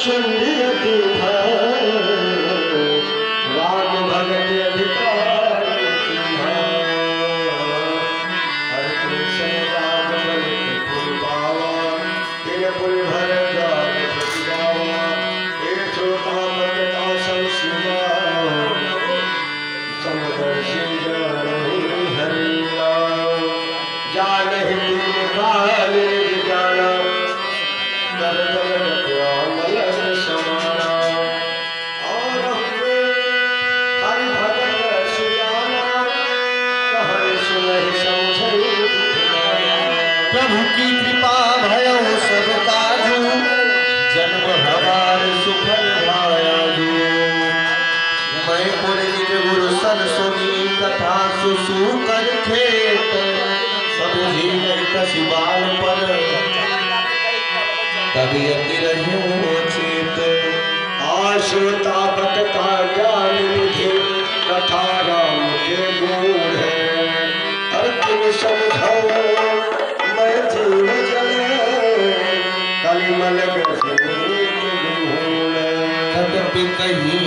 सुनियति भाई राग भगत अधिकार हर कृष्ण राग भगत पुर पावा तिन पुर भर जाग प्रतिगावा एक छोटा भगता सब शिवा समदर्शी जानहि हरि राम जानहि तीन काल जाना कर जगत अमल समाना और हरि भगत सुजाना कहरि सुनहि समझहि प्रभु की कृपा भयो सब काजू जन्म हमार सुफल भायाजू मैं पुर निज गुरु सन सुनी कथा सुसु कर खेत सब जीवन कसिबाल पर तबियत रहियो चेत आश्रुता बटता ज्ञान निधि कथा राम के गुण है हर तुम समझो मैं जीव जल कलिमल में गुण तदपि कहीं